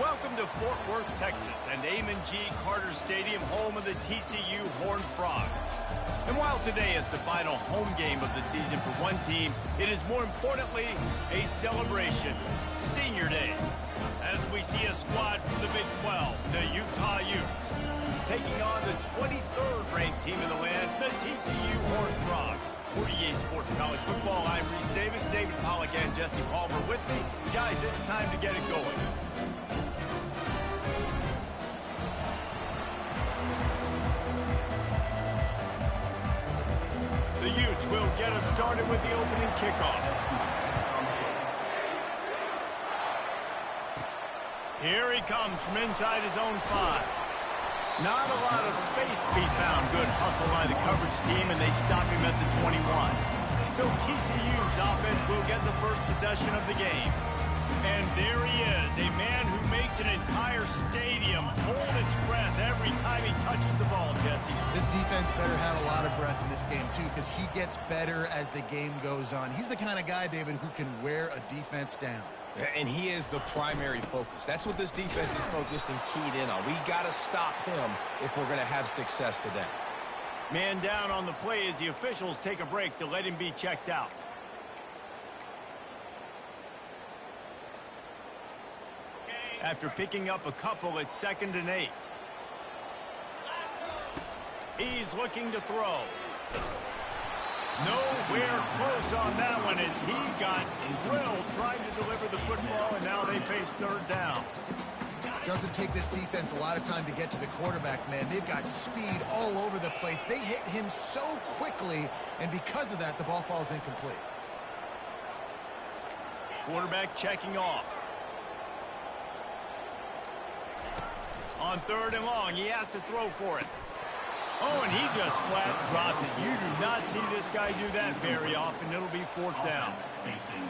Welcome to Fort Worth, Texas, and Amon G. Carter Stadium, home of the TCU Horned Frogs. And while today is the final home game of the season for one team, it is more importantly a celebration, Senior Day, as we see a squad from the Big 12, the Utah Utes, taking on the 23rd ranked team in the land, the TCU Horned Frogs. For EA Sports College Football, I'm Reese Davis, David Pollack, and Jesse Palmer with me. Guys, it's time to get it going. The Utes will get us started with the opening kickoff. Here he comes from inside his own 5. Not a lot of space to be found. Good hustle by the coverage team, and they stop him at the 21. So TCU's offense will get the first possession of the game. And there he is, a man who makes an entire stadium hold its breath every time he touches the ball, Jesse. This defense better have a lot of breath in this game, too, because he gets better as the game goes on. He's the kind of guy, David, who can wear a defense down. And he is the primary focus. That's what this defense is focused and keyed in on. We got to stop him if we're going to have success today. Man down on the play as the officials take a break to let him be checked out. After picking up a couple, it's 2nd and 8. He's looking to throw. Nowhere close on that one as he got drilled trying to deliver the football, and now they face 3rd down. Doesn't take this defense a lot of time to get to the quarterback, man. They've got speed all over the place. They hit him so quickly, and because of that, the ball falls incomplete. Quarterback checking off. On 3rd and long, he has to throw for it. Oh, and he just flat dropped it. You do not see this guy do that very often. It'll be 4th down.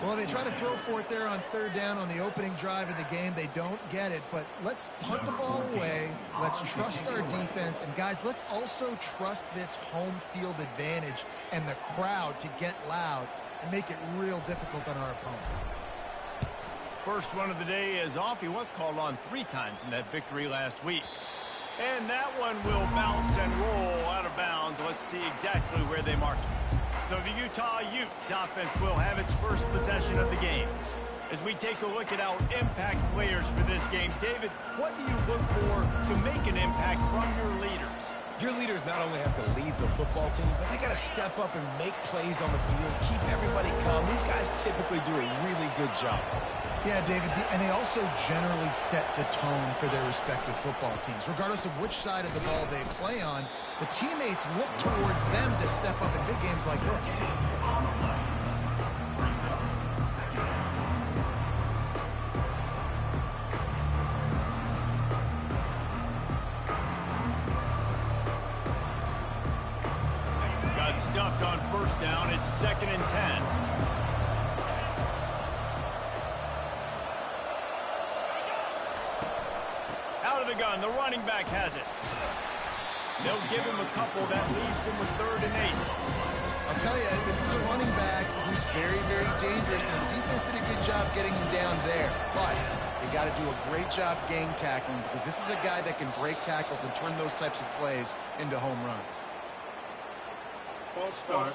Well, they try to throw for it there on 3rd down on the opening drive of the game. They don't get it, but let's punt the ball away. Let's trust our defense. And, guys, let's also trust this home field advantage and the crowd to get loud and make it real difficult on our opponent. First one of the day is off. He was called on 3 times in that victory last week. And that one will bounce and roll out of bounds. Let's see exactly where they mark it. So the Utah Utes offense will have its first possession of the game. As we take a look at our impact players for this game, David, what do you look for to make an impact from your leaders? Your leaders not only have to lead the football team, but they got to step up and make plays on the field, keep everybody calm. These guys typically do a really good job of it. Yeah, David, and they also generally set the tone for their respective football teams. Regardless of which side of the ball they play on, the teammates look towards them to step up in big games like this. Got stuffed on 1st down. It's 2nd and 10. Out of the gun, the running back has it. They'll give him a couple. That leaves him with 3rd and 8. I'll tell you, this is a running back who's very, very dangerous, and the defense did a good job getting him down there. But you got to do a great job gang tackling, because this is a guy that can break tackles and turn those types of plays into home runs. False start.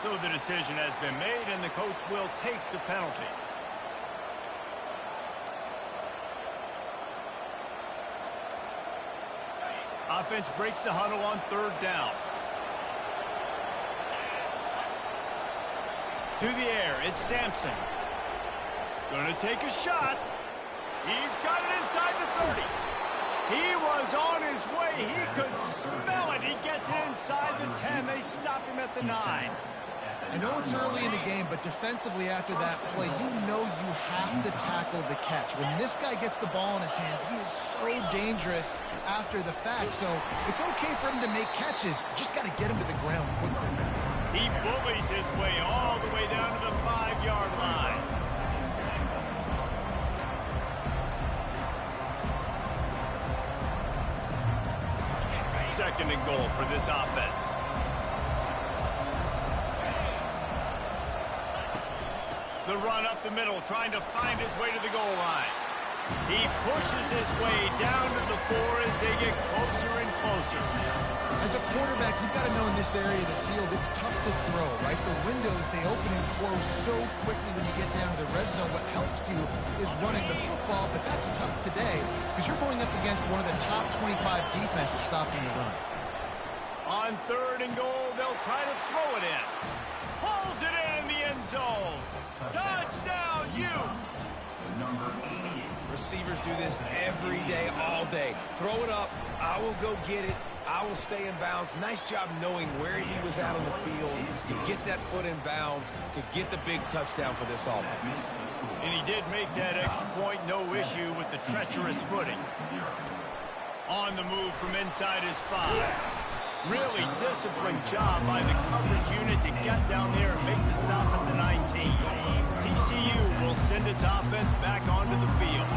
So the decision has been made, and the coach will take the penalty. Offense breaks the huddle on 3rd down. To the air, it's Sampson. Gonna take a shot. He's got it inside the 30. He was on his way. He could smell it. He gets it inside the 10. They stop him at the 9. I know it's early in the game, but defensively after that play, you know you have to tackle the catch. When this guy gets the ball in his hands, he is so dangerous after the fact. So it's okay for him to make catches. Just got to get him to the ground quickly. He bullies his way all the way down to the 5-yard line. Second and goal for this offense. The run up the middle, trying to find his way to the goal line. He pushes his way down to the 4 as they get closer and closer. As a quarterback, you've got to know in this area of the field, it's tough to throw, right? The windows, they open and close so quickly when you get down to the red zone. What helps you is running the football, but that's tough today because you're going up against one of the top 25 defenses stopping the run. On 3rd and goal, they'll try to throw it in. Pulls it in the end zone. Touchdown, Utes! Receivers do this every day, all day. Throw it up. I will go get it. I will stay in bounds. Nice job knowing where he was at on the field to get that foot in bounds, to get the big touchdown for this offense. And he did make that extra point, no issue with the treacherous footing. On the move from inside his 5. Really disciplined job by the coverage unit to get down there and make the stop at the 19. TCU will send its offense back onto the field.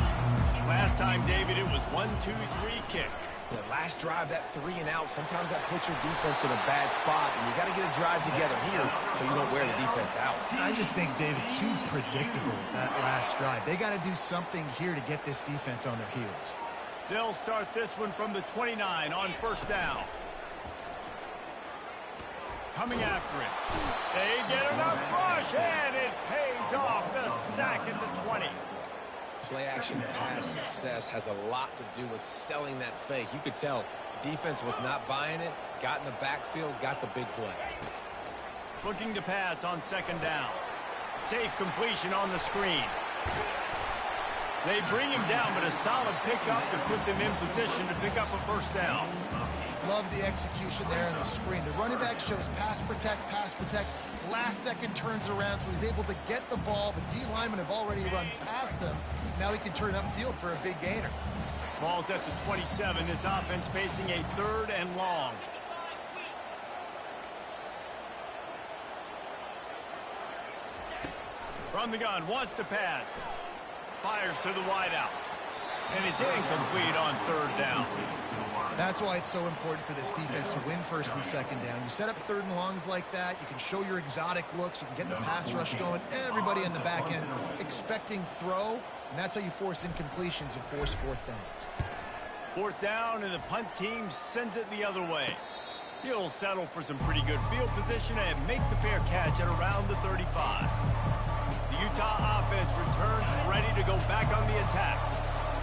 Last time, David, it was 1-2-3 kick. The last drive, that 3 and out, sometimes that puts your defense in a bad spot, and you got to get a drive together here so you don't wear the defense out. I just think, David, too predictable, that last drive. They got to do something here to get this defense on their heels. They'll start this one from the 29 on 1st down. Coming after it. They get enough rush, and it pays off. The sack at the 20. Play-action pass success has a lot to do with selling that fake. You could tell defense was not buying it, got in the backfield, got the big play. Looking to pass on 2nd down. Safe completion on the screen. They bring him down, but a solid pickup to put them in position to pick up a 1st down. Love the execution there on the screen. The running back shows pass protect. Last second turns around, so he's able to get the ball. The D linemen have already run past him. Now he can turn upfield for a big gainer. Ball's at the 27. This offense facing a 3rd and long. From the gun, wants to pass. Fires to the wideout. And it's incomplete on 3rd down. That's why it's so important for this defense to win 1st and 2nd down. You set up 3rd and longs like that. You can show your exotic looks. You can get the pass rush going. Everybody in the back end expecting throw. And that's how you force incompletions and force 4th downs. 4th down, and the punt team sends it the other way. He'll settle for some pretty good field position and make the fair catch at around the 35. The Utah offense returns ready to go back on the attack.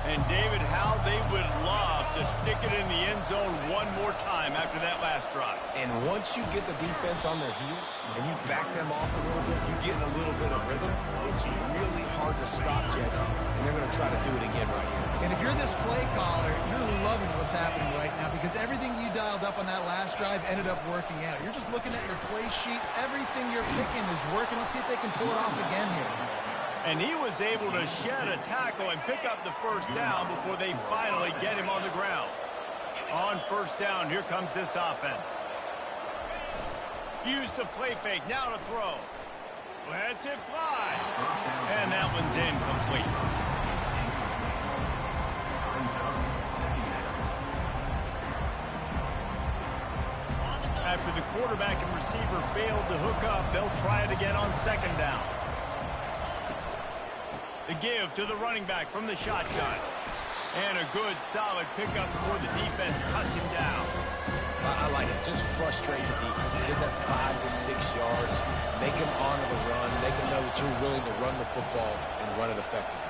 And, David, how they would love to stick it in the end zone one more time after that last drive. And once you get the defense on their heels and you back them off a little bit, you get in a little bit of rhythm, it's really hard to stop Jesse. And they're going to try to do it again right here. And if you're this play caller, you're loving what's happening right now because everything you dialed up on that last drive ended up working out. You're just looking at your play sheet. Everything you're picking is working. Let's see if they can pull it off again here. And he was able to shed a tackle and pick up the 1st down before they finally get him on the ground. On 1st down, here comes this offense. Use the play fake, now to throw. Lets it fly. And that one's incomplete. After the quarterback and receiver failed to hook up, they'll try it again on 2nd down. The give to the running back from the shotgun. And a good, solid pickup before the defense cuts him down. I like it. Just frustrate the defense. Get that 5 to 6 yards. Make them honor the run. Make them know that you're willing to run the football and run it effectively.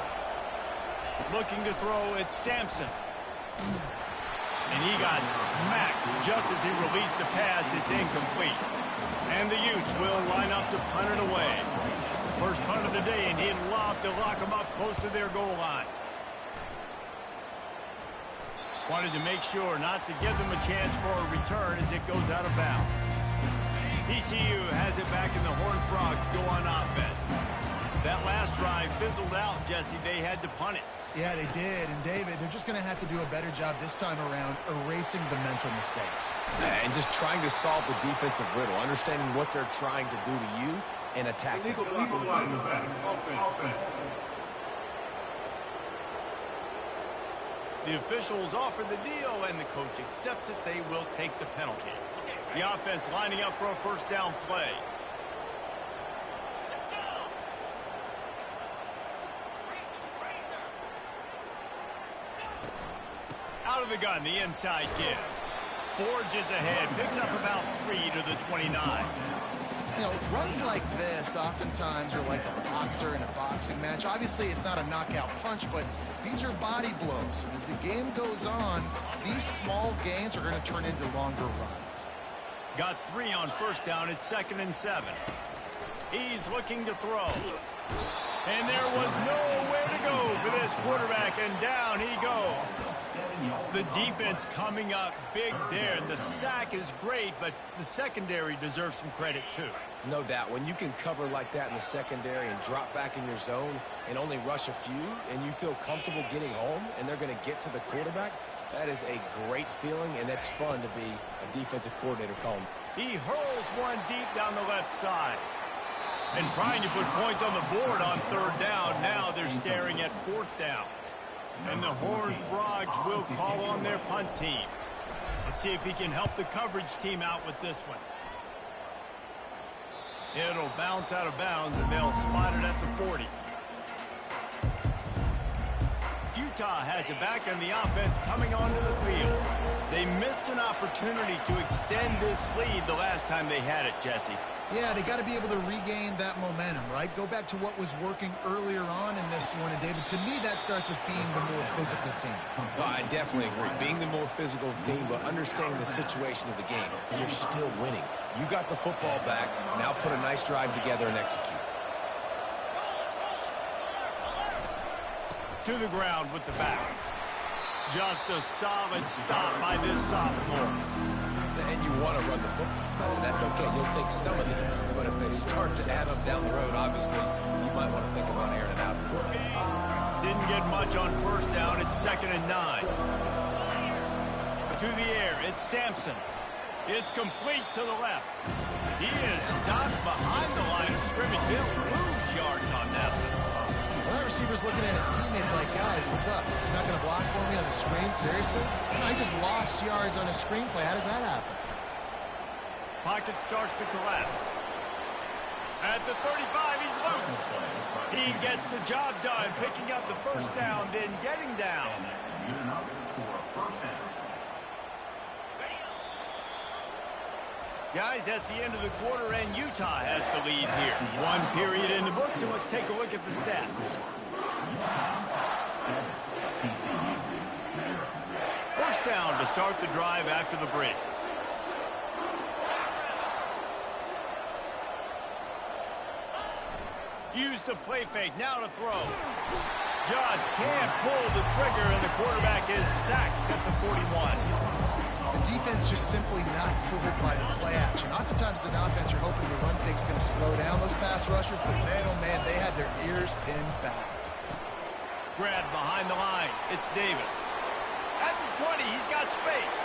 Looking to throw, it's Sampson. And he got smacked just as he released the pass. It's incomplete. And the Utes will line up to punt it away. First punt of the day, and he'd love to lock them up close to their goal line. Wanted to make sure not to give them a chance for a return as it goes out of bounds. TCU has it back, and the Horned Frogs go on offense. That last drive fizzled out, Jesse. They had to punt it. Yeah, they did. And, David, they're just going to have to do a better job this time around erasing the mental mistakes. And just trying to solve the defensive riddle, understanding what they're trying to do to you and attack them. The officials offer the deal, and the coach accepts it. They will take the penalty. The offense lining up for a 1st down play. Out of the gun, the inside give. Forges ahead, picks up about 3 to the 29. You know, runs like this oftentimes are like a boxer in a boxing match. Obviously, it's not a knockout punch, but these are body blows. And as the game goes on, these small gains are going to turn into longer runs. Got 3 on first down. It's 2nd and 7. He's looking to throw. And there was nowhere to go for this quarterback, and down he goes. The defense coming up big there, and the sack is great, but the secondary deserves some credit too. No doubt. When you can cover like that in the secondary and drop back in your zone and only rush a few, and you feel comfortable getting home, and they're going to get to the quarterback, that is a great feeling, and it's fun to be a defensive coordinator calling. He hurls one deep down the left side. And trying to put points on the board on 3rd down. Now they're staring at 4th down. And the Horned Frogs will call on their punt team. Let's see if he can help the coverage team out with this one. It'll bounce out of bounds, and they'll spot it at the 40. Utah has it back, and the offense coming onto the field. They missed an opportunity to extend this lead the last time they had it, Jesse. Yeah, they got to be able to regain that momentum, right? Go back to what was working earlier on in this one. And, David, to me, that starts with being the more physical team. Well, I definitely agree. Being the more physical team, but understanding the situation of the game. You're still winning. You got the football back. Now put a nice drive together and execute. To the ground with the back. Just a solid stop by this sophomore. And you want to run the football. And that's okay. You'll take some of these. But if they start to add up down the road, obviously, you might want to think about airing it out. Didn't get much on first down. It's 2nd and 9. To the air. It's Sampson. It's complete to the left. He is stopped behind the line of scrimmage. They'll lose yards on that one. Well, that receiver's looking at his teammates like, guys, what's up? You're not going to block for me on the screen? Seriously? I just lost yards on a screenplay. How does that happen? Pocket starts to collapse. At the 35, he's loose. He gets the job done, picking up the first down, then getting down. Guys, that's the end of the quarter, and Utah has the lead here. 1 period in the books, and let's take a look at the stats. First down to start the drive after the break. Use the play fake, now to throw. Just can't pull the trigger, and the quarterback is sacked at the 41. The defense just simply not fooled by the play action. Oftentimes, as an offense, you're hoping the run fake's going to slow down those pass rushers, but man, oh man, they had their ears pinned back. Grab behind the line. It's Davis. At the 20, he's got space.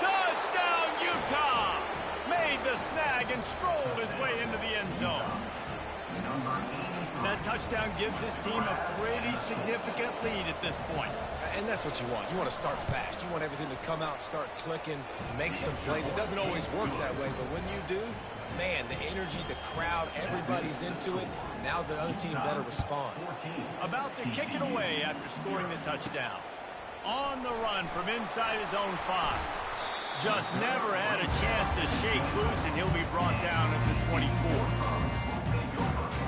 Touchdown, Utah! Made the snag and strolled his way into the end zone. That touchdown gives his team a pretty significant lead at this point. And that's what you want. You want to start fast. You want everything to come out, start clicking, make some plays. It doesn't always work that way, but when you do, man, the energy, the crowd, everybody's into it. Now the other team better respond. About to kick it away after scoring the touchdown. On the run from inside his own 5. Just never had a chance to shake loose, and he'll be brought down at the 24.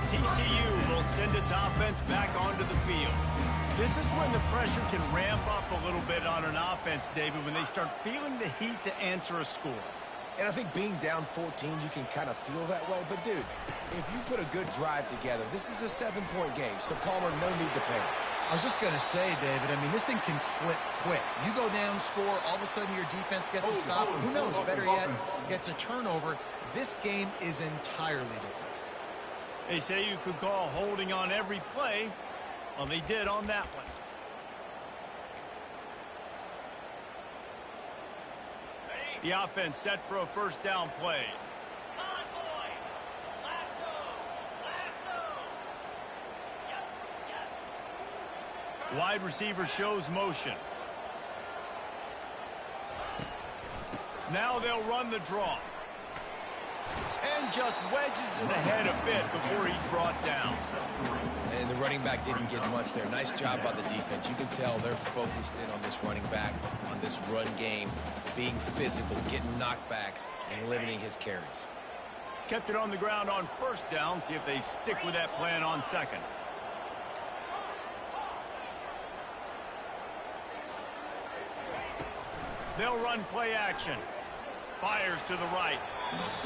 TCU will send its offense back onto the field. This is when the pressure can ramp up a little bit on an offense, David, when they start feeling the heat to answer a score. And I think being down 14, you can kind of feel that way. But, dude, if you put a good drive together, this is a 7-point game. So, Palmer, no need to panic. I was just going to say, David, I mean, this thing can flip quick. You go down, score, all of a sudden your defense gets a stop. Who knows? Better yet, gets a turnover. This game is entirely different. They say you could call holding on every play. Well, they did on that one. The offense set for a first down play. Wide receiver shows motion. Now they'll run the draw. And just wedges it ahead a bit before he's brought down. And the running back didn't get much there. Nice job by the defense. You can tell they're focused in on this running back, on this run game, being physical, getting knockbacks, and limiting his carries. Kept it on the ground on first down. See if they stick with that plan on second. They'll run play action. Fires to the right.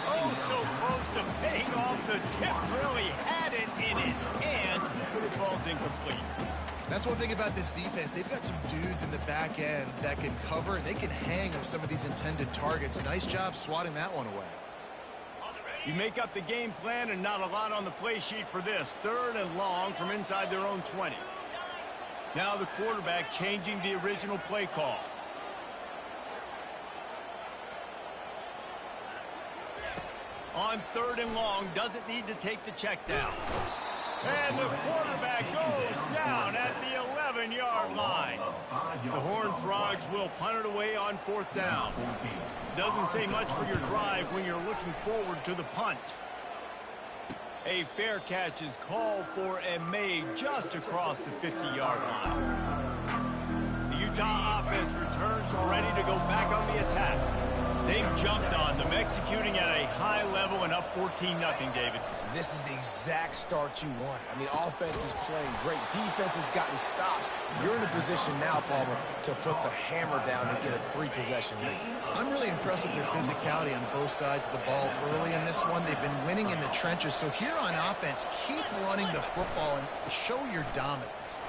Oh, so close to paying off the tip. Really had it in his hands, but it falls incomplete. That's one thing about this defense. They've got some dudes in the back end that can cover, and they can hang with some of these intended targets. Nice job swatting that one away. You make up the game plan and not a lot on the play sheet for this. 3rd and long from inside their own 20. Now the quarterback changing the original play call. On 3rd and long, doesn't need to take the check down. And the quarterback goes down at the 11-yard line. The Horned Frogs will punt it away on 4th down. Doesn't say much for your drive when you're looking forward to the punt. A fair catch is called for and made just across the 50-yard line. The Utah offense returns ready to go back on the attack. They've jumped on them, executing at a high level and up 14-0, David. This is the exact start you want. I mean, offense is playing great. Defense has gotten stops. You're in a position now, Palmer, to put the hammer down and get a 3-possession lead. I'm really impressed with their physicality on both sides of the ball early in this one. They've been winning in the trenches. So here on offense, keep running the football and show your dominance.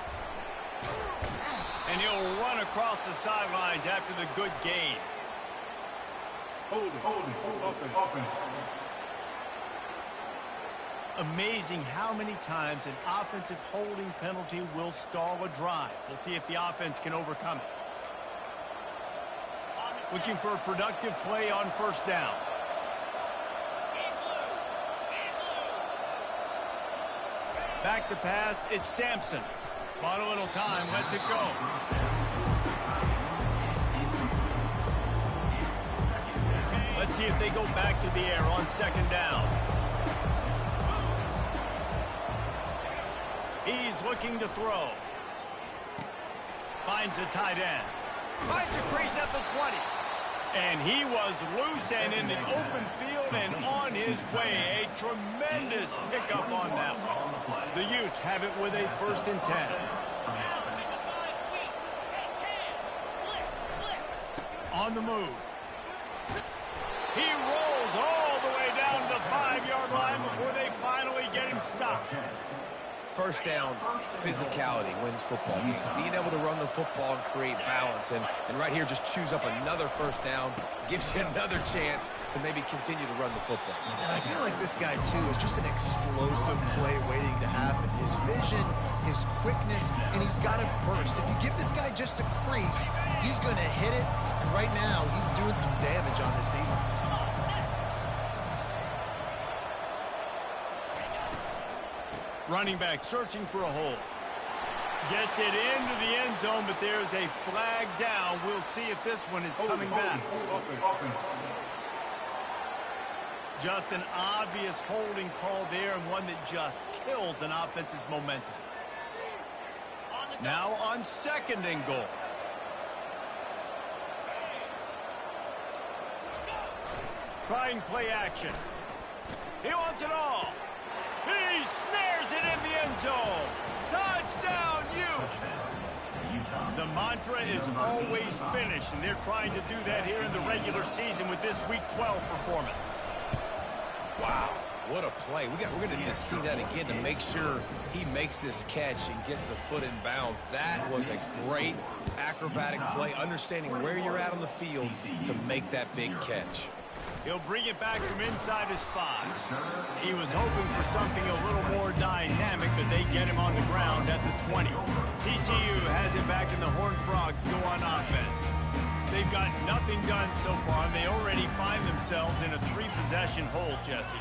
And he'll run across the sidelines after the good gain. Hold it, open. Amazing how many times an offensive holding penalty will stall a drive. We'll see if the offense can overcome it. Looking for a productive play on 1st down. Back to pass, it's Sampson. Bought a little time, lets it go. Let's see if they go back to the air on 2nd down. He's looking to throw. Finds the tight end. Finds a crease at the 20. And he was loose and in the open field and on his way. A tremendous pickup on that one. The Utes have it with a 1st and 10. On the move. He rolls all the way down to the 5-yard line before they finally get him stopped. 1st down, physicality wins football games. Being able to run the football and create balance. And right here, just choose up another 1st down. Gives you another chance to maybe continue to run the football. And I feel like this guy, too, is just an explosive play waiting to happen. His vision, his quickness, and he's got a burst. If you give this guy just a crease, he's going to hit it. And right now, he's doing some damage on this defense. Running back searching for a hole. Gets it into the end zone, but there's a flag down. We'll see if this one is coming back. Open. Just an obvious holding call there, and one that just kills an offense's momentum. Now on 2nd and goal. Trying play action. He wants it all. He snares it in the end zone. Touchdown, Utes! The mantra is always finish, and they're trying to do that here in the regular season with this Week 12 performance. Wow, what a play. We're going to need to see that again to make sure he makes this catch and gets the foot in bounds. That was a great acrobatic play, understanding where you're at on the field to make that big catch. He'll bring it back from inside his spot. He was hoping for something a little more dynamic, but they get him on the ground at the 20. TCU has it back, and the Horned Frogs go on offense. They've got nothing done so far, and they already find themselves in a 3-possession hole, Jesse.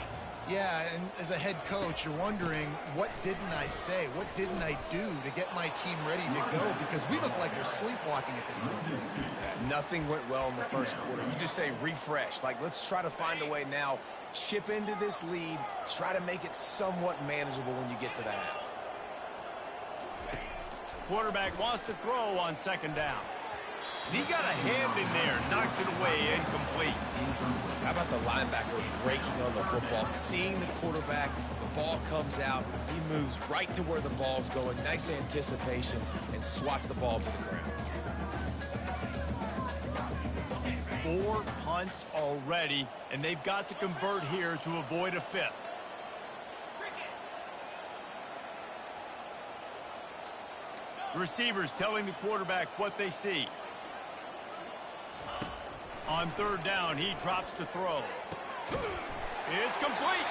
Yeah, and as a head coach, you're wondering, what didn't I say? What didn't I do to get my team ready to go? Because we look like we're sleepwalking at this point. Yeah, nothing went well in the first quarter. You just say refresh. Like, let's try to find a way now. Chip into this lead. Try to make it somewhat manageable when you get to the half. Quarterback wants to throw on second down. And he got a hand in there, knocks it away, incomplete. How about the linebacker breaking on the football, seeing the quarterback, the ball comes out, he moves right to where the ball's going, nice anticipation, and swats the ball to the ground. 4 punts already, and they've got to convert here to avoid a fifth. Receivers telling the quarterback what they see. On third down, he drops to throw. It's complete.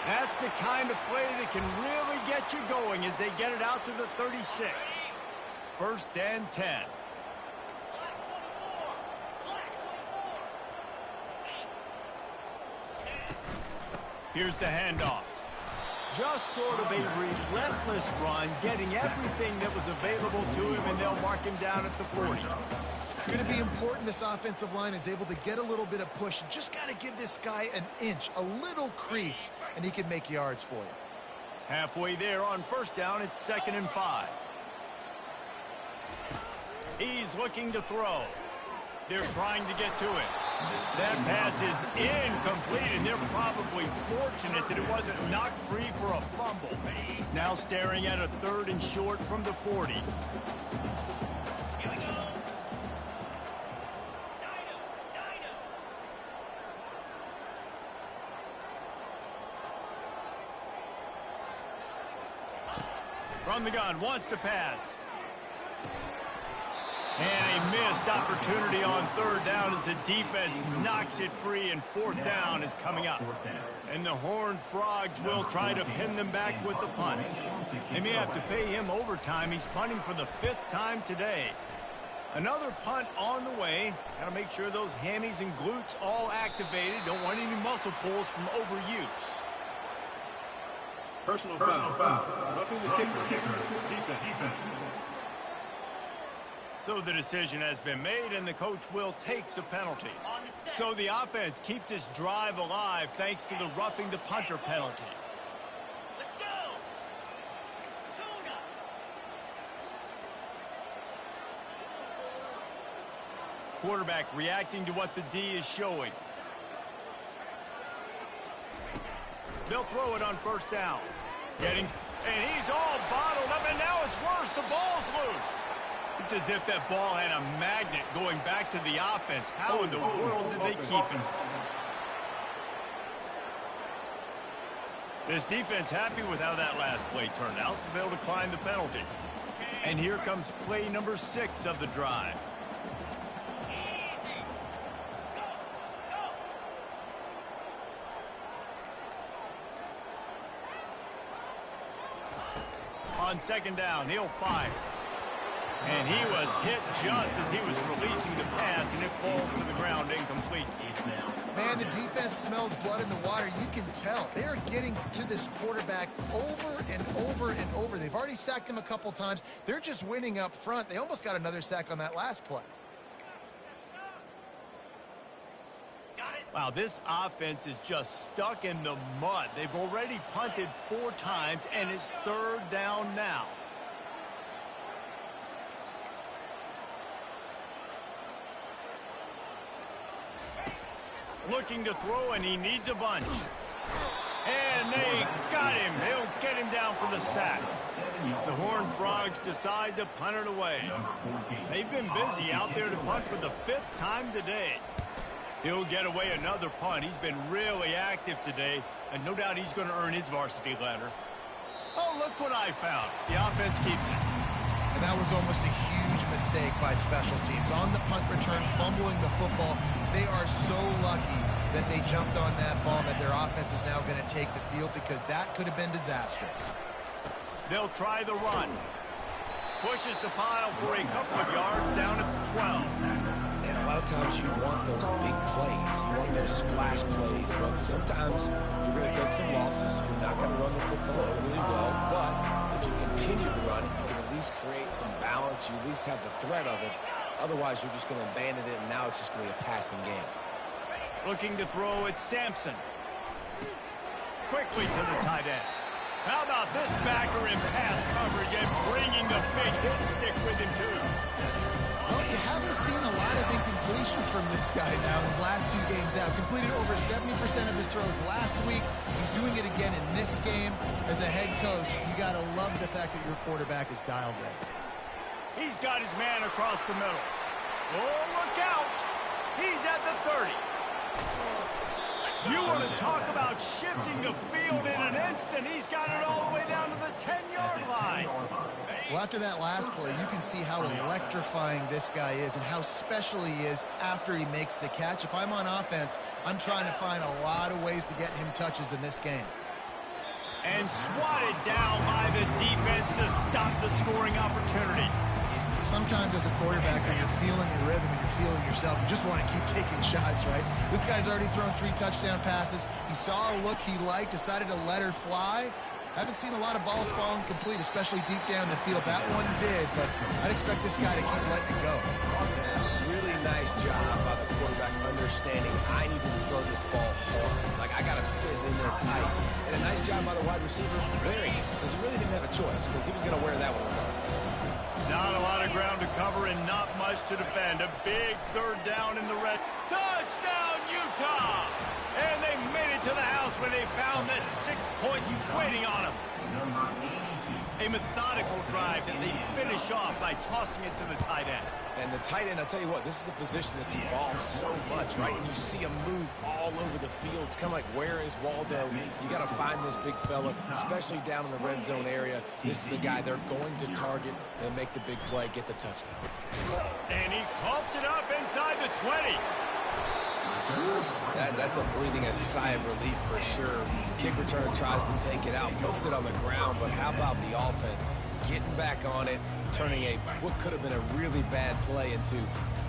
That's the kind of play that can really get you going as they get it out to the 36. 1st and 10. Here's the handoff. Just sort of a relentless run, getting everything that was available to him, and they'll mark him down at the 40. It's going to be important this offensive line is able to get a little bit of push. Just got to give this guy an inch, a little crease, and he can make yards for you. Halfway there on 1st down, it's 2nd and 5. He's looking to throw. They're trying to get to it. That pass is incomplete, and they're probably fortunate that it wasn't knocked free for a fumble. Now staring at a 3rd and short from the 40. From the gun, wants to pass. And a missed opportunity on 3rd down as the defense knocks it free, and 4th down is coming up. And the Horned Frogs will try to pin them back with the punt. They may have to pay him overtime. He's punting for the 5th time today. Another punt on the way. Got to make sure those hammies and glutes all activated. Don't want any muscle pulls from overuse. Personal foul. Roughing the kicker. Defense. So the decision has been made, and the coach will take the penalty. So the offense keeps this drive alive thanks to the roughing the punter penalty. Let's go. Showdown. Quarterback reacting to what the D is showing. They'll throw it on 1st down. And he's all bottled up, and now it's worse. The ball's loose. It's as if that ball had a magnet going back to the offense. How in the world did they keep it? This defense happy with how that last play turned out, so they'll decline the penalty. And here comes play number 6 of the drive. On 2nd down, he'll fire. And he was hit just as he was releasing the pass, and it falls to the ground incomplete. Man, the defense smells blood in the water. You can tell. They are getting to this quarterback over and over and over. They've already sacked him a couple times. They're just winning up front. They almost got another sack on that last play. Wow, this offense is just stuck in the mud. They've already punted 4 times, and it's 3rd down now. Looking to throw, and he needs a bunch. And they got him. They'll get him down for the sack. The Horned Frogs decide to punt it away. They've been busy out there to punt for the 5th time today. He'll get away another punt. He's been really active today, and no doubt he's going to earn his varsity letter. Oh, look what I found. The offense keeps it. And that was almost a huge mistake by special teams. On the punt return, fumbling the football. They are so lucky that they jumped on that ball, that their offense is now going to take the field, because that could have been disastrous. They'll try the run. Pushes the pile for a couple of yards down at the 12. And a lot of times you want those big plays. You want those splash plays. But sometimes You're going to take some losses. You're not going to run the football overly well, but if you continue to run it, you can at least create some balance. You at least have the threat of it. Otherwise, you're just going to abandon it, and now it's just going to be a passing game. Looking to throw it, Sampson. Quickly to the tight end. How about this backer in pass coverage and bringing the big hit stick with him, too? Well, you haven't seen a lot of incompletions from this guy now his last 2 games out. Completed over 70% of his throws last week. He's doing it again in this game. As a head coach, you got to love the fact that your quarterback is dialed in. He's got his man across the middle. Oh, look out! He's at the 30. You want to talk about shifting the field in an instant. He's got it all the way down to the 10-yard line. Well, after that last play, you can see how electrifying this guy is and how special he is after he makes the catch. If I'm on offense, I'm trying to find a lot of ways to get him touches in this game. And swatted down by the defense to stop the scoring opportunity. Sometimes as a quarterback, when you're feeling your rhythm and you're feeling yourself, you just want to keep taking shots, right? This guy's already thrown 3 touchdown passes. He saw a look he liked, decided to let her fly. Haven't seen a lot of balls falling complete, especially deep down the field. That one did, but I'd expect this guy to keep letting it go. Really nice job by the quarterback understanding I need to throw this ball hard. Like, I got to fit in there tight. And a nice job by the wide receiver wearing it, because he really didn't have a choice, because he was going to wear that one regardless. Not a lot of ground to cover and not much to defend. A big 3rd down in the red. Touchdown, Utah! And they made it to the house when they found that 6 points waiting on them. A methodical drive that they finish off by tossing it to the tight end. And the tight end, I'll tell you what, this is a position that's evolved so much, right? And you see him move all over the field. It's kind of like, where is Waldo? You got to find this big fella, especially down in the red zone area. This is the guy they're going to target and make the big play, get the touchdown. And he coughs it up inside the 20. That's a breathing a sigh of relief for sure. Kick returner tries to take it out, puts it on the ground, but how about the offense? Getting back on it, turning what could have been a really bad play into,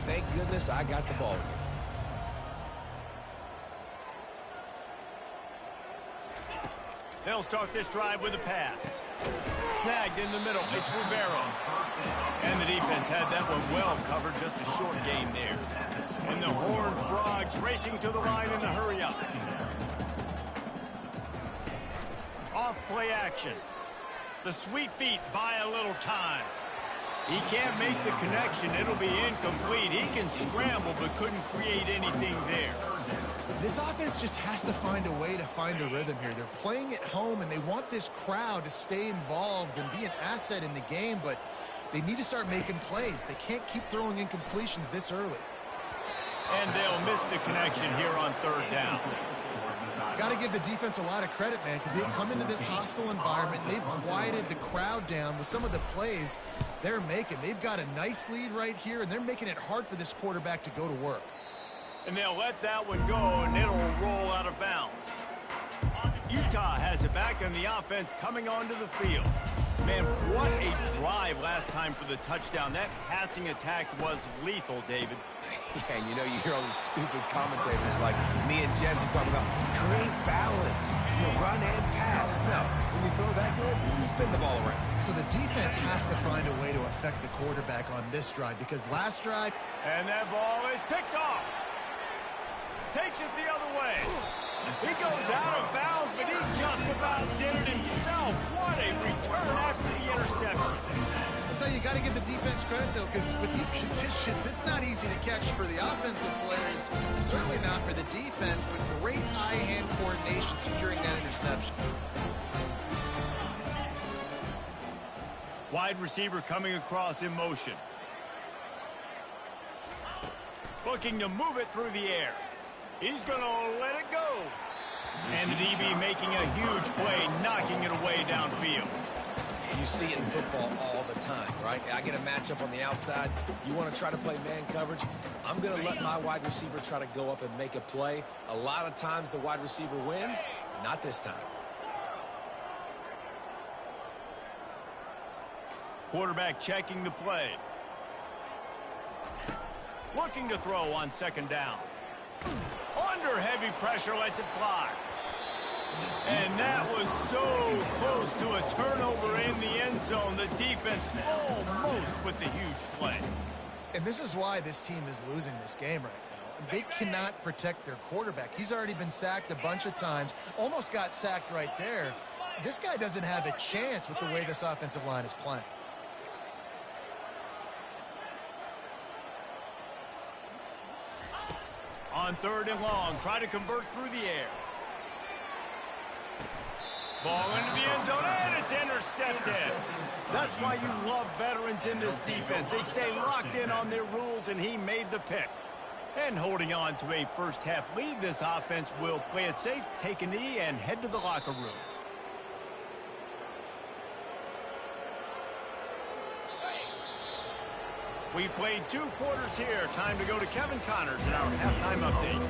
thank goodness I got the ball again. They'll start this drive with a pass. Snagged in the middle. It's Rivero. And the defense had that one well covered. Just a short gain there. And the Horned Frogs racing to the line in the hurry-up. Off play action. The sweet feet buy a little time. He can't make the connection. It'll be incomplete. He can scramble but couldn't create anything there. This offense just has to find a way to find a rhythm here. They're playing at home, and they want this crowd to stay involved and be an asset in the game, but they need to start making plays. They can't keep throwing incompletions this early. And they'll miss the connection here on 3rd down. Got to give the defense a lot of credit, man, because they've come into this hostile environment. They've quieted the crowd down with some of the plays they're making. They've got a nice lead right here, and they're making it hard for this quarterback to go to work. And they'll let that one go, and it'll roll out of bounds. Utah has it back, and the offense coming onto the field. Man, what a drive last time for the touchdown. That passing attack was lethal, David. Yeah, and you know, you hear all these stupid commentators like me and Jesse talking about create balance, run and pass. No, when you throw that good, spin the ball around. So the defense has to find a way to affect the quarterback on this drive, because last drive... And that ball is picked off. Takes it the other way. He goes out of bounds, but he just about did it himself. What a return after the interception. I'll tell you, you got to give the defense credit, though, because with these conditions, it's not easy to catch for the offensive players. Certainly not for the defense, but great eye-hand coordination securing that interception. Wide receiver coming across in motion. Looking to move it through the air. He's going to let it go. And the DB making a huge play, knocking it away downfield. You see it in football all the time, right? I get a matchup on the outside. You want to try to play man coverage? I'm going to let my wide receiver try to go up and make a play. A lot of times the wide receiver wins. Not this time. Quarterback checking the play. Looking to throw on 2nd down. Under heavy pressure, lets it fly. And that was so close to a turnover in the end zone. The defense almost with the huge play. And this is why this team is losing this game right now. They cannot protect their quarterback. He's already been sacked a bunch of times, almost got sacked right there. This guy doesn't have a chance with the way this offensive line is playing. On 3rd and long, try to convert through the air. Ball into the end zone, and it's intercepted. That's why you love veterans in this defense. They stay locked in on their rules, and he made the pick. And holding on to a first-half lead, this offense will play it safe, take a knee, and head to the locker room. We played 2 quarters here. Time to go to Kevin Connors in our halftime update.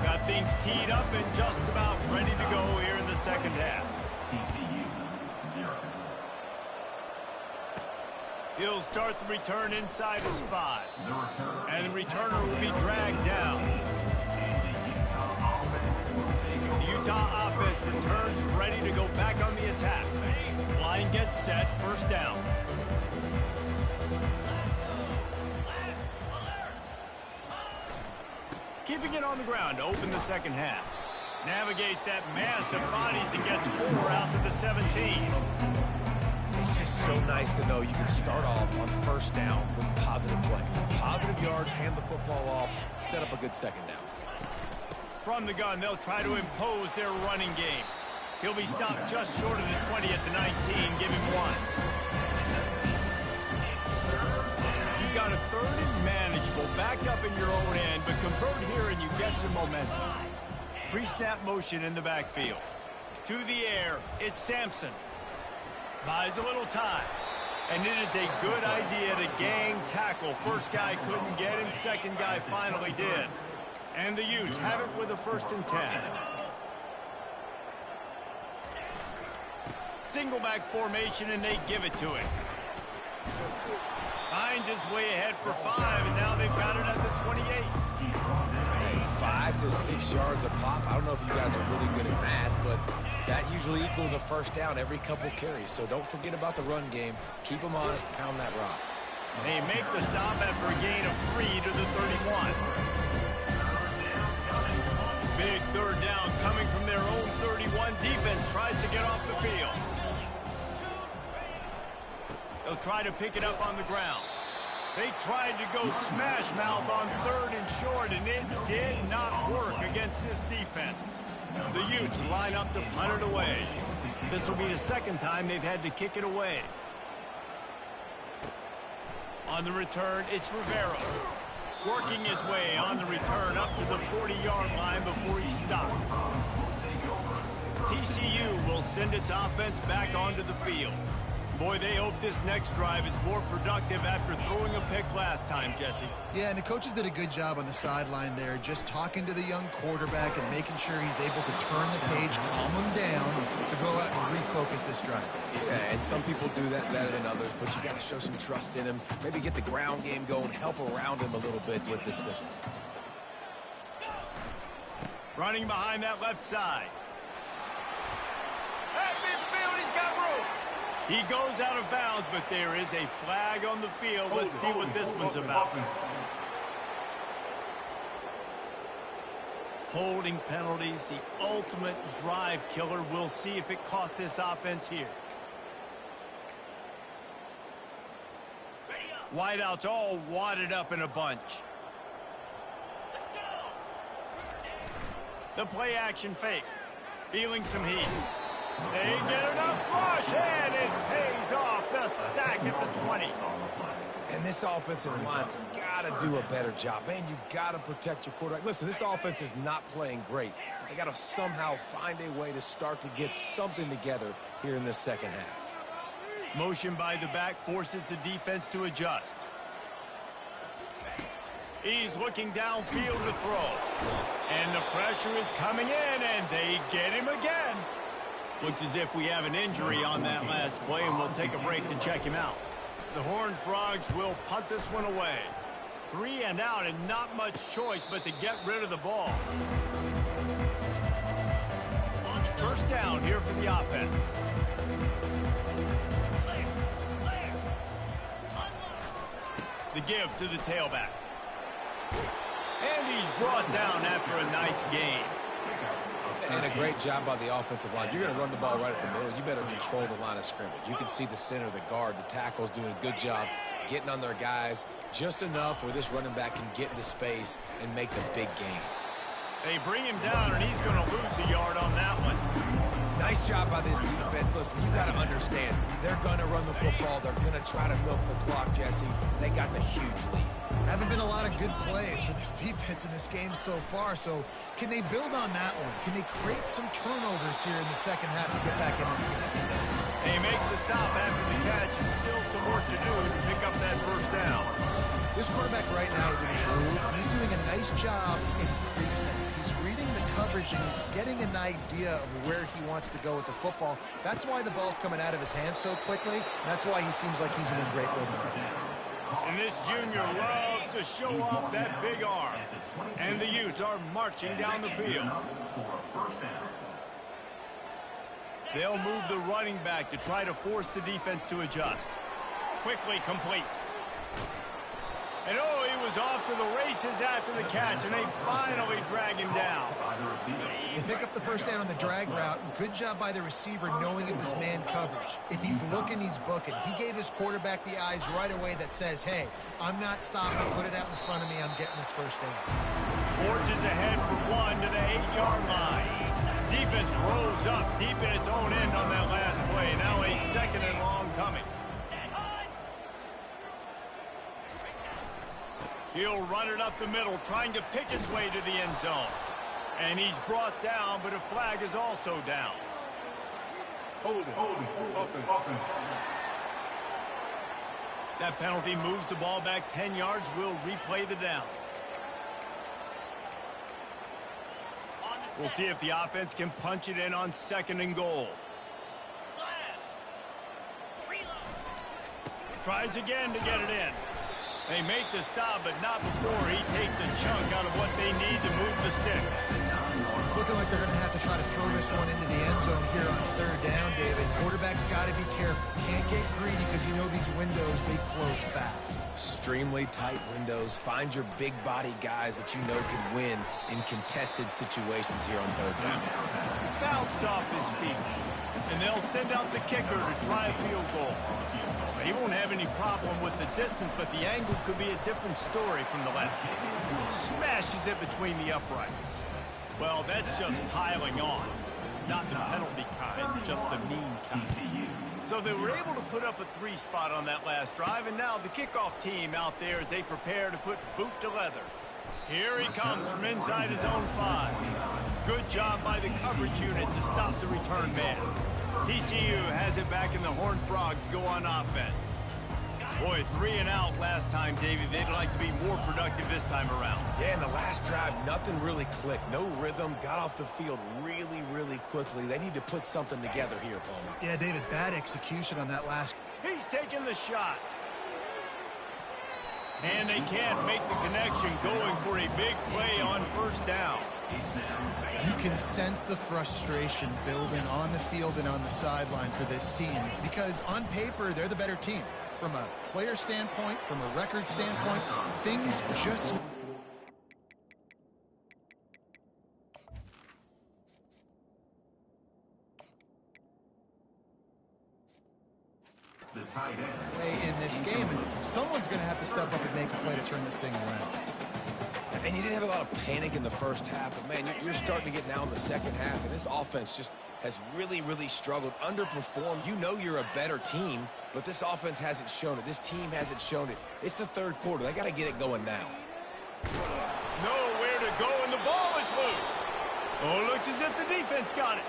Got things teed up and just about ready to go here in the second half. TCU 0. He'll start the return inside his 5. And the returner will be dragged down. The Utah offense returns ready to go back on the attack. Line gets set, first down. Keeping it on the ground to open the second half. Navigates that mass of bodies and gets 4 out to the 17. It's just so nice to know you can start off on first down with positive plays. Positive yards, hand the football off, set up a good second down. From the gun, they'll try to impose their running game. He'll be stopped just short of the 20 at the 19. Give him 1. You've got a 3rd and manageable, back up in your own end, but convert here and you get some momentum. Pre-snap motion in the backfield. To the air, it's Sampson. Buys a little time. And it is a good idea to gang tackle. First guy couldn't get him, second guy finally did. And the Utes have it with a 1st and 10. Single back formation, and they give it to him. Finds his way ahead for 5, and now they've got it at the 28. 5 to 6 yards a pop. I don't know if you guys are really good at math, but that usually equals a first down every couple carries. So don't forget about the run game. Keep them honest, pound that rock. They make the stop after a gain of 3 to the 31. Big 3rd down coming from their own 31. Defense tries to get off the field. They'll try to pick it up on the ground. They tried to go smash mouth on 3rd and short, and it did not work against this defense. The Utes line up to punt it away. This will be the 2nd time they've had to kick it away. On the return, it's Rivera. Working his way on the return up to the 40-yard line before he stopped. TCU will send its offense back onto the field. Boy, they hope this next drive is more productive after throwing a pick last time, Jesse. Yeah, and the coaches did a good job on the sideline there, just talking to the young quarterback and making sure he's able to turn the page, calm him down, to go out and refocus this drive. Yeah, and some people do that better than others, but you got to show some trust in him. Maybe get the ground game going, help around him a little bit with this system. Running behind that left side. At midfield, he's got room. He goes out of bounds, but there is a flag on the field. Let's see what this one's about. Holding penalties, the ultimate drive killer. We'll see if it costs this offense here. Wideouts all wadded up in a bunch. The play action fake. Feeling some heat. They get enough rush, and it pays off. The sack at the 20. And this offensive line's got to do a better job. Man, you got to protect your quarterback. Listen, this offense is not playing great. They got to somehow find a way to start to get something together here in this second half. Motion by the back forces the defense to adjust. He's looking downfield to throw. And the pressure is coming in, and they get him again. Looks as if we have an injury on that last play, and we'll take a break to check him out. The Horned Frogs will punt this one away. 3 and out, and not much choice but to get rid of the ball. 1st first down here for the offense. The give to the tailback. And he's brought down after a nice gain. And a great job by the offensive line. You're going to run the ball right at the middle. You better control the line of scrimmage. You can see the center, the guard, the tackles doing a good job getting on their guys just enough where this running back can get into space and make the big gain. They bring him down, and he's going to lose a yard on that one. Nice job by this defense. Listen, you got to understand, they're going to run the football. They're going to try to milk the clock, Jesse. They got the huge lead. Haven't been a lot of good plays for this defense in this game so far, so can they build on that one? Can they create some turnovers here in the second half to get back in this game? They make the stop after the catch. Still some work to do to pick up that first down. This quarterback right now is in a groove, and he's doing a nice job increasing. He's reading the coverage, and he's getting an idea of where he wants to go with the football. That's why the ball's coming out of his hands so quickly, and that's why he seems like he's in a great rhythm. And this junior loves to show off that big arm. And the Utes are marching down the field. They'll move the running back to try to force the defense to adjust. Quickly complete. And oh, he was off to the races after the catch, and they finally drag him down. They pick up the first down on the drag route. Good job by the receiver knowing it was man coverage. If he's looking, he's booking. He gave his quarterback the eyes right away that says, hey, I'm not stopping. Put it out in front of me. I'm getting this first down. Forges ahead for one to the 8-yard line. Defense rolls up deep in its own end on that last play. Now a second and long coming. He'll run it up the middle, trying to pick his way to the end zone. And he's brought down, but a flag is also down. Hold it. That penalty moves the ball back 10 yards. We'll replay the down. We'll see if the offense can punch it in on second and goal. Tries again to get it in. They make the stop, but not before he takes a chunk out of what they need to move the sticks. It's looking like they're going to have to try to throw this one into the end zone here on third down, David. Quarterback's got to be careful. Can't get greedy because you know these windows, they close fast. Extremely tight windows. Find your big body guys that you know can win in contested situations here on third down. Bounced off his feet. And they'll send out the kicker to try a field goal. He won't have any problem with the distance, but the angle could be a different story from the left. Smashes it between the uprights. Well, that's just piling on. Not the penalty kind, just the mean kind. So they were able to put up a 3 spot on that last drive, and now the kickoff team out there as they prepare to put boot to leather. Here he comes from inside his own 5. Good job by the coverage unit to stop the return man. TCU has it back, and the Horned Frogs go on offense. Boy, 3 and out last time, Davey. They'd like to be more productive this time around. Yeah, in the last drive, nothing really clicked. No rhythm, got off the field really, really quickly. They need to put something together here, Palmer. Yeah, David, bad execution on that last. He's taking the shot. And they can't make the connection, going for a big play on first down. You can sense the frustration building on the field and on the sideline for this team because on paper, they're the better team. From a player standpoint, from a record standpoint, things just... The tight end. in this game, and someone's going to have to step up and make a play to turn this thing around. And you didn't have a lot of panic in the first half, but, man, you're starting to get now in the second half, and this offense just has really, really struggled, underperformed. You know you're a better team, but this offense hasn't shown it. This team hasn't shown it. It's the third quarter. They got to get it going now. Nowhere to go, and the ball is loose. Oh, it looks as if the defense got it.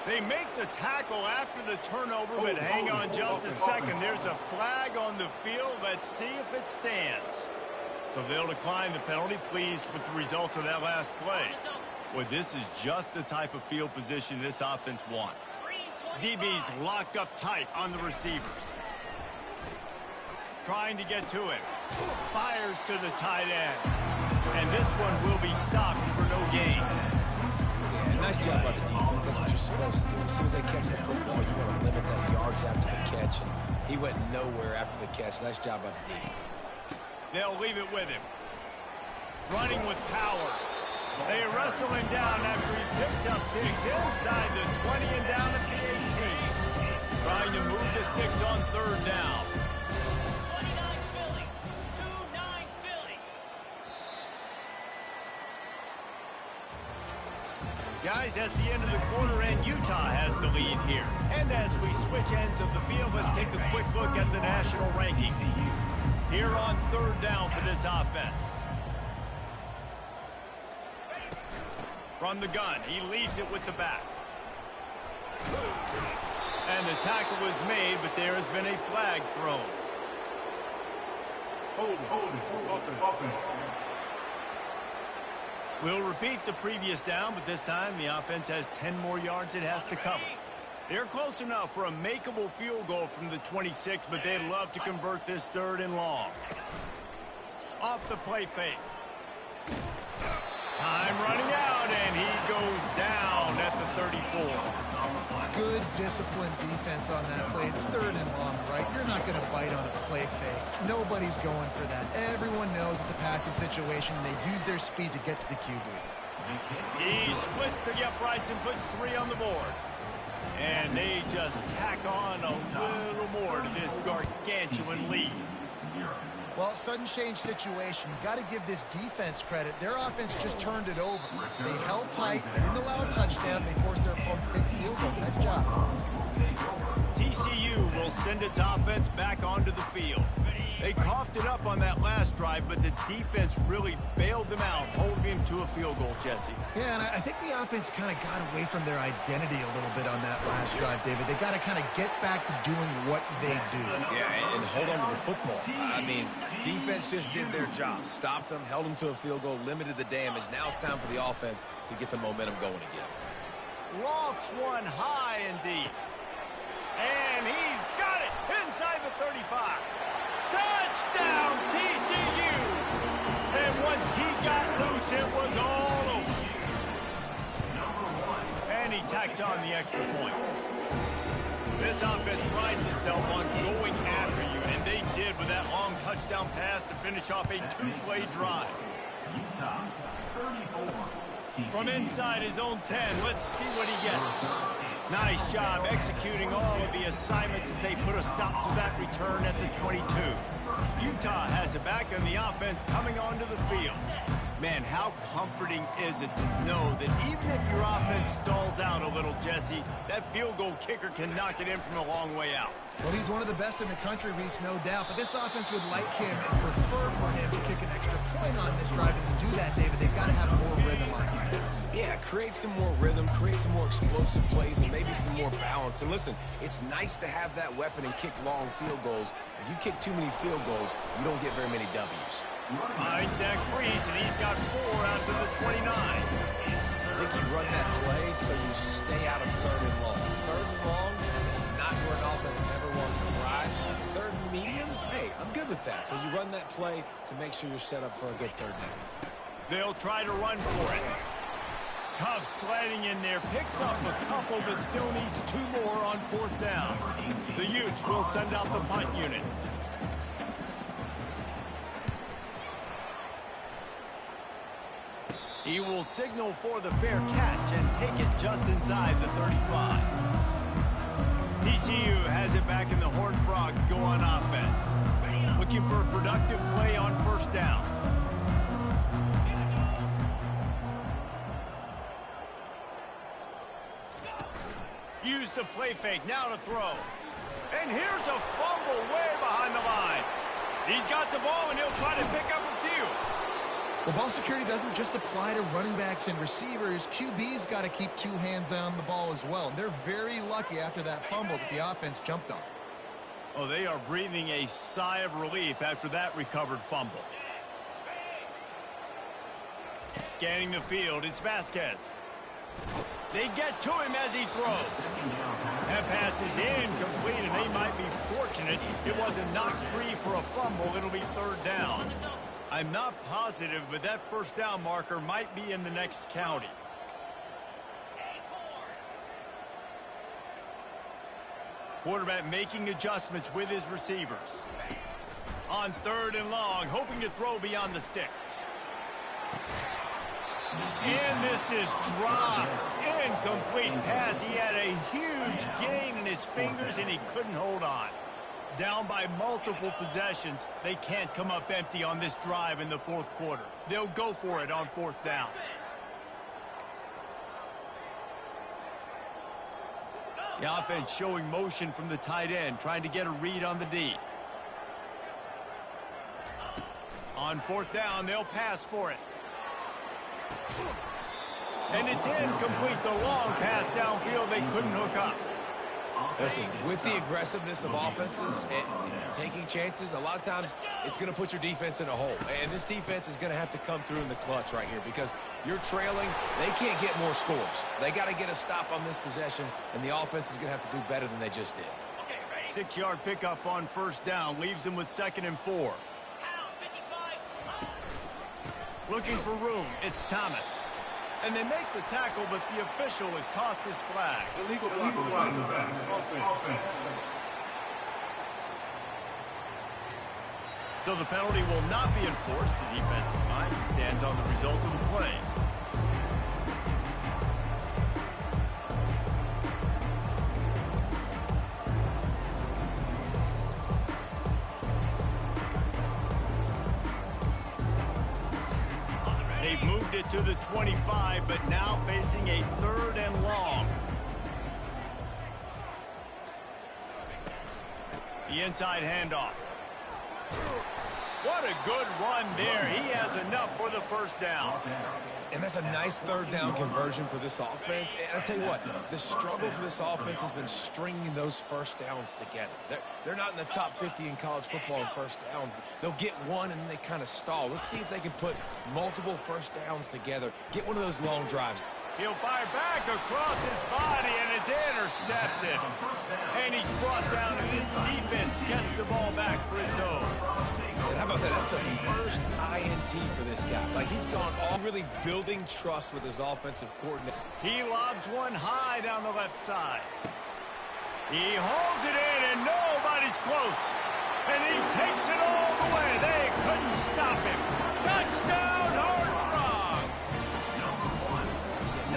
They make the tackle after the turnover, but hang on just a second. There's a flag on the field. Let's see if it stands. So they'll decline the penalty, pleased with the results of that last play. Well, this is just the type of field position this offense wants. DB's locked up tight on the receivers. Trying to get to it. Fires to the tight end. And this one will be stopped for no gain. And Nice job by the defense. That's what you're supposed to do. As soon as they catch the football, you want to limit that yards after the catch. And he went nowhere after the catch. Nice job by the D. They'll leave it with him. Running with power. They wrestle him down after he picks up 6 inside the 20 and down at the 18. Trying to move the sticks on third down. 29 Philly. 2-9 Philly. Guys, that's the end of the quarter, and Utah has the lead here. And as we switch ends of the field, let's take a quick look at the national rankings. Here on third down for this offense. From the gun, he leaves it with the back. And the tackle was made, but there has been a flag thrown. Hold it. Offense. We'll repeat the previous down, but this time the offense has 10 more yards it has to cover. They're close enough for a makeable field goal from the 26, but they'd love to convert this third and long. Off the play fake. Time running out, and he goes down at the 34. Good disciplined defense on that play. It's third and long, right? You're not going to bite on a play fake. Nobody's going for that. Everyone knows it's a passing situation. They use their speed to get to the QB. He splits the uprights and puts 3 on the board. And they just tack on a little more to this gargantuan lead. Well, sudden change situation. You got to give this defense credit. Their offense just turned it over. They held tight. They didn't allow a touchdown. They forced their opponent to take a field goal. Nice job. TCU will send its offense back onto the field. They coughed it up on that last drive, but the defense really bailed them out, holding him to a field goal, Jesse. Yeah, and I think the offense kind of got away from their identity a little bit on that last drive, David. They got to kind of get back to doing what they do. Yeah, and hold on to the football. I mean, defense just did their job. Stopped them, held them to a field goal, limited the damage. Now it's time for the offense to get the momentum going again. Lofts one high and deep. And he's got it inside the 35. Touchdown, TCU! And once he got loose, it was all over. And he tacks on the extra point. This offense prides itself on going after you, and they did with that long touchdown pass to finish off a 2-play drive. Utah 34. From inside his own 10, let's see what he gets. Nice job executing all of the assignments as they put a stop to that return at the 22. Utah has it back on the offense coming onto the field. Man, how comforting is it to know that even if your offense stalls out a little, Jesse, that field goal kicker can knock it in from a long way out. Well, he's one of the best in the country, Reese, no doubt. But this offense would like him and prefer for him to kick an extra point on this drive. And to do that, David, they've got to have more rhythm on defense. Yeah, create some more rhythm, create some more explosive plays, and maybe some more balance. And listen, it's nice to have that weapon and kick long field goals. If you kick too many field goals, you don't get very many W's. Finds Zach Priest, and he's got 4 out to the 29. I think you run that play so you stay out of third and long. Third and long is not where an offense ever wants to thrive. Third and medium, hey, I'm good with that. So you run that play to make sure you're set up for a good third down. They'll try to run for it. Tough sledding in there. Picks up a couple, but still needs 2 more on 4th down. The Utes will send out the punt unit. He will signal for the fair catch and take it just inside the 35. TCU has it back and the Horned Frogs go on offense. Looking for a productive play on 1st down. Use the play fake, now to throw. And here's a fumble way behind the line. He's got the ball and he'll try to pick up a few. Well, ball security doesn't just apply to running backs and receivers. QB's got to keep 2 hands on the ball as well. And they're very lucky after that fumble that the offense jumped on. Oh, they are breathing a sigh of relief after that recovered fumble. Scanning the field, it's Vasquez. They get to him as he throws. That pass is incomplete, and they might be fortunate it wasn't knocked free for a fumble. It'll be 3rd down. I'm not positive, but that 1st down marker might be in the next county. Quarterback making adjustments with his receivers. On 3rd and long, hoping to throw beyond the sticks. And this is dropped. Incomplete pass. He had a huge gain in his fingers, and he couldn't hold on. Down by multiple possessions, they can't come up empty on this drive in the 4th quarter. They'll go for it on 4th down. The offense showing motion from the tight end, trying to get a read on the D. On 4th down, they'll pass for it. And it's incomplete. The long pass downfield, they couldn't hook up. Listen, with the aggressiveness of offenses and taking chances, a lot of times it's going to put your defense in a hole. And this defense is going to have to come through in the clutch right here because you're trailing. They can't get more scores. They got to get a stop on this possession, and the offense is going to have to do better than they just did. 6-yard pickup on 1st down leaves them with 2nd and 4. Looking for room. It's Thomas. And they make the tackle, but the official has tossed his flag. Illegal block on the back. Offense. So the penalty will not be enforced. The defense declines and stands on the result of the play. They've moved it to the 25, but now facing a 3rd and long. The inside handoff. What a good run there. He has enough for the 1st down. And that's a nice 3rd down conversion for this offense. And I tell you what, the struggle for this offense has been stringing those 1st downs together. They're not in the top 50 in college football in 1st downs. They'll get one and then they kind of stall. Let's see if they can put multiple 1st downs together. Get one of those long drives. He'll fire back across his body, and it's intercepted. And he's brought down, and his defense gets the ball back for his own. And how about that? That's the first INT for this guy. Like, he's gone all really building trust with his offensive coordinator. He lobs one high down the left side. He holds it in, and nobody's close. And he takes it all the way. They couldn't stop him. Touchdown, Horned Frogs!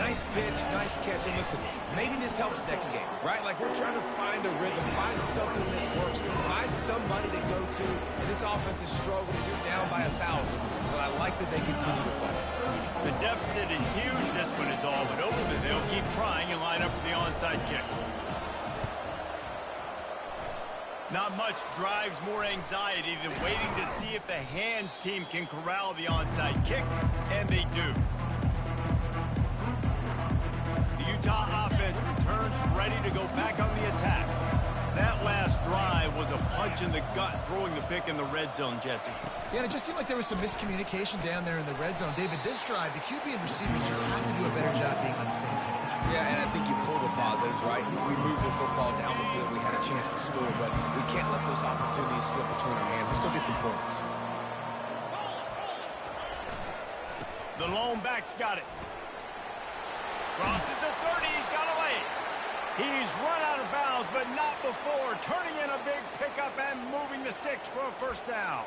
Nice pitch, nice catch. And listen, maybe this helps next game, right? Like, we're trying to find a rhythm, find something that works, find somebody to go to. And this offense is struggling. You're down by 1,000, but I like that they continue to fight. The deficit is huge. This one is all but over, but they'll keep trying and line up for the onside kick. Not much drives more anxiety than waiting to see if the hands team can corral the onside kick, and they do. The Utah offense returns ready to go back on the attack. That last drive was a punch in the gut, throwing the pick in the red zone, Jesse. Yeah, and it just seemed like there was some miscommunication down there in the red zone. David, this drive, the QB and receivers just have to do a better job being on the same page. Yeah, and I think you pull the positives, right? We moved the football down the field. We had a chance to score, but we can't let those opportunities slip between our hands. Let's go get some points. The lone back's got it. Crosses the 30. He's got a lane. He's run out of bounds, but not before. Turning in a big pickup and moving the sticks for a 1st down.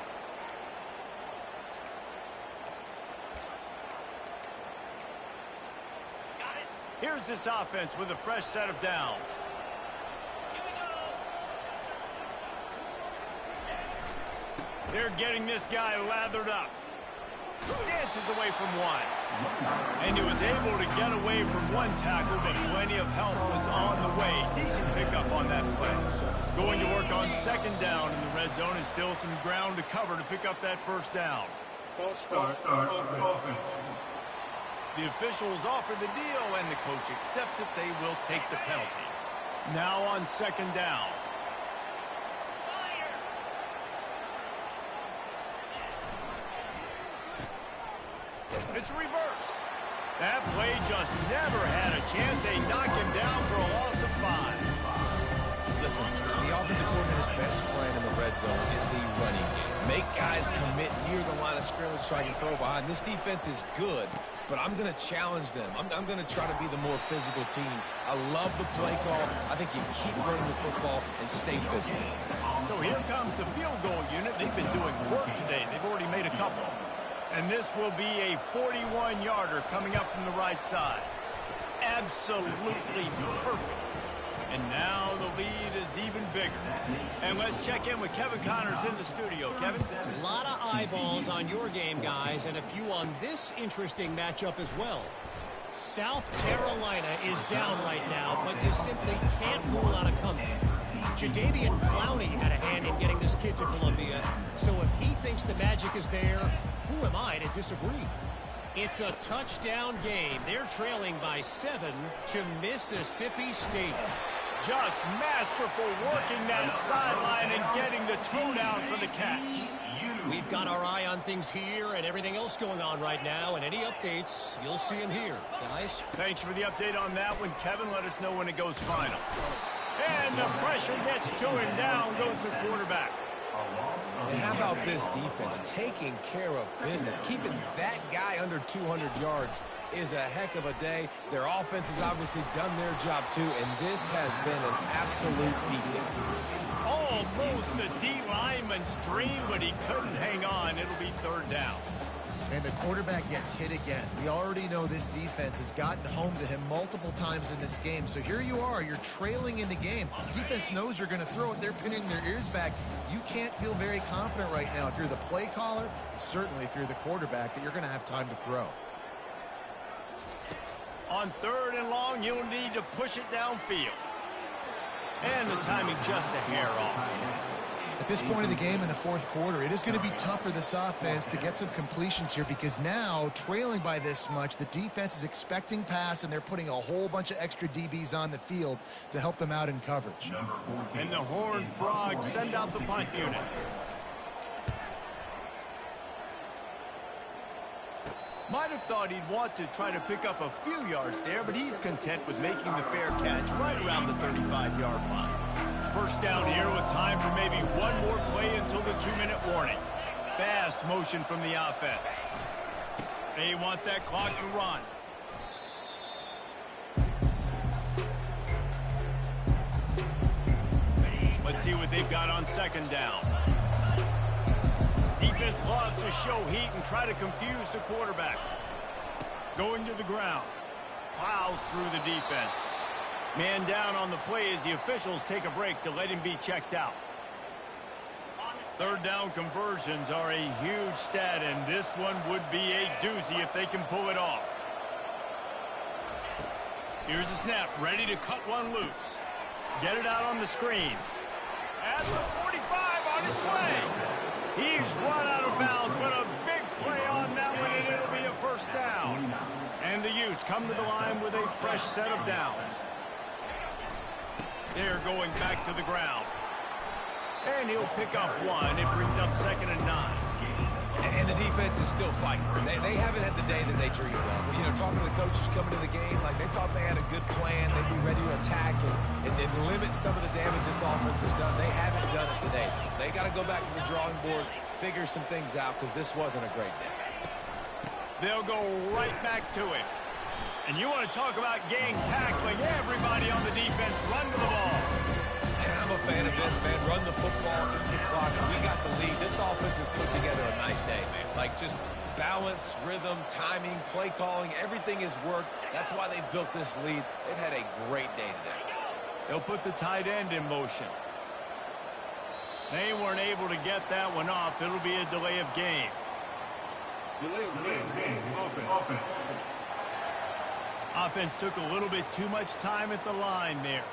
Here's this offense with a fresh set of downs. They're getting this guy lathered up. Dances away from one. And he was able to get away from one tackle, but plenty of help was on the way. Decent pickup on that play. Going to work on 2nd down in the red zone, and still some ground to cover to pick up that 1st down. False start. Offense. The officials offer the deal, and the coach accepts it. They will take the penalty. Now on 2nd down. It's a reverse. That play just never had a chance. They knock him down for a loss of 5. Listen, the offensive coordinator's best friend in the red zone is the running game. Make guys commit near the line of scrimmage so I can throw behind. This defense is good but I'm going to challenge them. I'm going to try to be the more physical team. I love the play call. I think you keep running the football and stay physical. So here comes the field goal unit. They've been doing work today. They've already made a couple. And this will be a 41-yarder coming up from the right side. Absolutely perfect. And now the lead is even bigger. And let's check in with Kevin Connors in the studio. Kevin? A lot of eyeballs on your game, guys, and a few on this interesting matchup as well. South Carolina is down right now, but you simply can't rule out a comeback. Jadeveon Clowney had a hand in getting this kid to Columbia, so if he thinks the magic is there, who am I to disagree? It's a touchdown game. They're trailing by 7 to Mississippi State. Just masterful working that sideline and getting the toe down for the catch. We've got our eye on things here and everything else going on right now, and any updates, you'll see them here, guys. Thanks for the update on that one, Kevin. Let us know when it goes final. And the pressure gets to him. Down goes the quarterback. And how about this defense taking care of business? Keeping that guy under 200 yards is a heck of a day. Their offense has obviously done their job too, and this has been an absolute beatdown. Almost a D lineman's dream, but he couldn't hang on. It'll be third down. And the quarterback gets hit again. We already know this defense has gotten home to him multiple times in this game. So here you are, you're trailing in the game. Defense knows you're going to throw it. They're pinning their ears back. You can't feel very confident right now if you're the play caller, certainly if you're the quarterback, that you're going to have time to throw. On third and long, you'll need to push it downfield. And the timing just a hair off. At this point in the game in the fourth quarter, it is going to be tough for this offense to get some completions here because now, trailing by this much, the defense is expecting pass, and they're putting a whole bunch of extra DBs on the field to help them out in coverage. And the Horned Frogs send out the punt unit. Might have thought he'd want to try to pick up a few yards there, but he's content with making the fair catch right around the 35-yard line. First down here with time for maybe one more play until the 2-minute warning. Fast motion from the offense. They want that clock to run. Let's see what they've got on second down. Defense loves to show heat and try to confuse the quarterback. Going to the ground. Plows through the defense. Man down on the play as the officials take a break to let him be checked out. Third down conversions are a huge stat, and this one would be a doozy if they can pull it off. Here's the snap, ready to cut one loose. Get it out on the screen. At the 45 on its way. He's run out of bounds, but a big play on that one, and it'll be a first down. And the Utes come to the line with a fresh set of downs. They're going back to the ground. And he'll pick up one. It brings up 2nd and 9. And the defense is still fighting. They haven't had the day that they dreamed of. You know, talking to the coaches coming to the game, like they thought they had a good plan. They'd be ready to attack and limit some of the damage this offense has done. They haven't done it today. They got to go back to the drawing board, figure some things out, because this wasn't a great day. They'll go right back to it. And you want to talk about gang tackling. Everybody on the defense run to the ball. And I'm a fan of this, man. Run the football, eat the clock. We got the lead. This offense has put together a nice day, man. Like just balance, rhythm, timing, play calling, everything has worked. That's why they've built this lead. They've had a great day today. They'll put the tight end in motion. They weren't able to get that one off. It'll be a delay of game. Delay of game. Offense. Offense took a little bit too much time at the line there.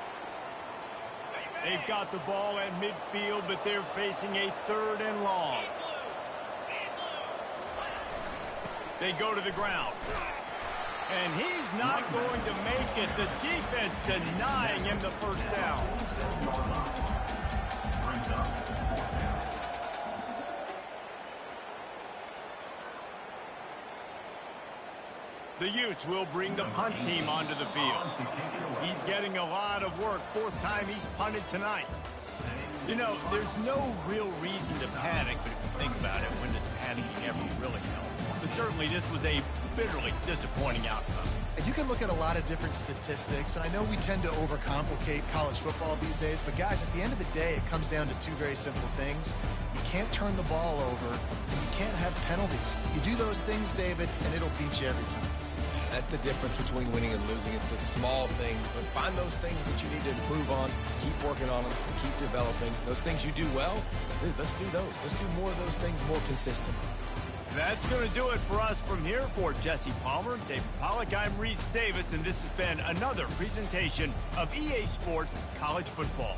They've got the ball at midfield, but they're facing a 3rd and long. They go to the ground. And he's not going to make it. The defense denying him the first down. The Utes will bring the punt team onto the field. He's getting a lot of work. 4th time he's punted tonight. You know, there's no real reason to panic, but if you think about it, when does panicking ever really help? But certainly this was a bitterly disappointing outcome. And you can look at a lot of different statistics, and I know we tend to overcomplicate college football these days, but guys, at the end of the day, it comes down to two very simple things. You can't turn the ball over, and you can't have penalties. You do those things, David, and it'll beat you every time. That's the difference between winning and losing. It's the small things, but find those things that you need to improve on, keep working on them, keep developing. Those things you do well, dude, let's do those. Let's do more of those things more consistent. That's going to do it for us from here. For Jesse Palmer, David Pollack, I'm Reese Davis, and this has been another presentation of EA Sports College Football.